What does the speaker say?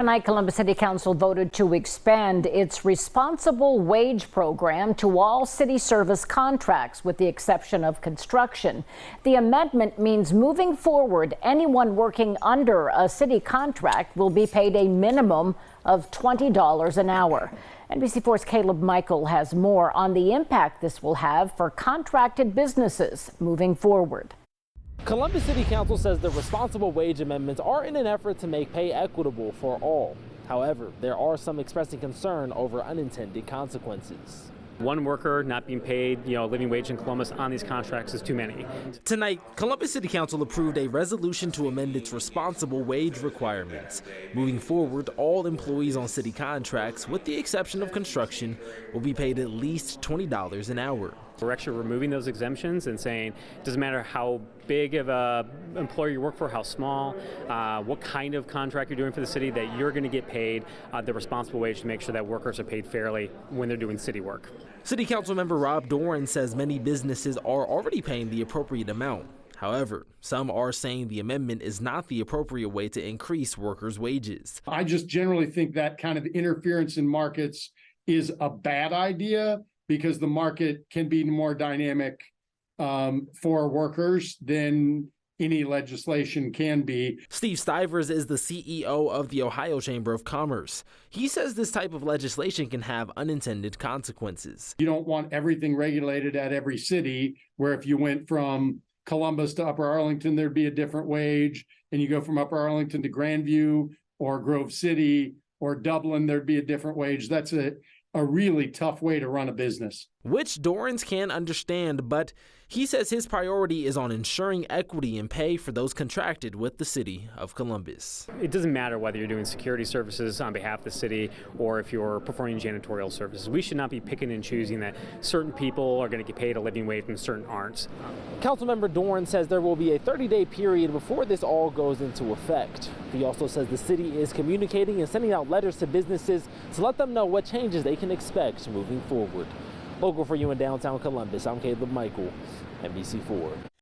Tonight, Columbus City Council voted to expand its responsible wage program to all city service contracts, with the exception of construction. The amendment means moving forward, anyone working under a city contract will be paid a minimum of $20 an hour. NBC4's Caleb Michael has more on the impact this will have for contracted businesses moving forward. Columbus City Council says the responsible wage amendments are in an effort to make pay equitable for all. However, there are some expressing concern over unintended consequences. One worker not being paid, a living wage in Columbus on these contracts is too many. Tonight, Columbus City Council approved a resolution to amend its responsible wage requirements. Moving forward, all employees on city contracts, with the exception of construction, will be paid at least $20 an hour. We're actually removing those exemptions and saying it doesn't matter how big of a employer you work for, how small, what kind of contract you're doing for the city, that you're going to get paid the responsible wage to make sure that workers are paid fairly when they're doing city work. City Council member Rob Doran says many businesses are already paying the appropriate amount. However, some are saying the amendment is not the appropriate way to increase workers' wages. I just generally think that kind of interference in markets is a bad idea, because the market can be more dynamic for workers than any legislation can be. Steve Stivers is the CEO of the Ohio Chamber of Commerce. He says this type of legislation can have unintended consequences. You don't want everything regulated at every city, where if you went from Columbus to Upper Arlington, there'd be a different wage, and you go from Upper Arlington to Grandview or Grove City or Dublin, there'd be a different wage. That's a really tough way to run a business. Which Dorans can understand, but he says his priority is on ensuring equity in pay for those contracted with the city of Columbus. It doesn't matter whether you're doing security services on behalf of the city or if you're performing janitorial services. We should not be picking and choosing that certain people are going to get paid a living wage and certain aren't. Councilmember Doran says there will be a 30-day period before this all goes into effect. He also says the city is communicating and sending out letters to businesses to let them know what changes they can expect moving forward. Local for you in downtown Columbus, I'm Caleb Michael, NBC4.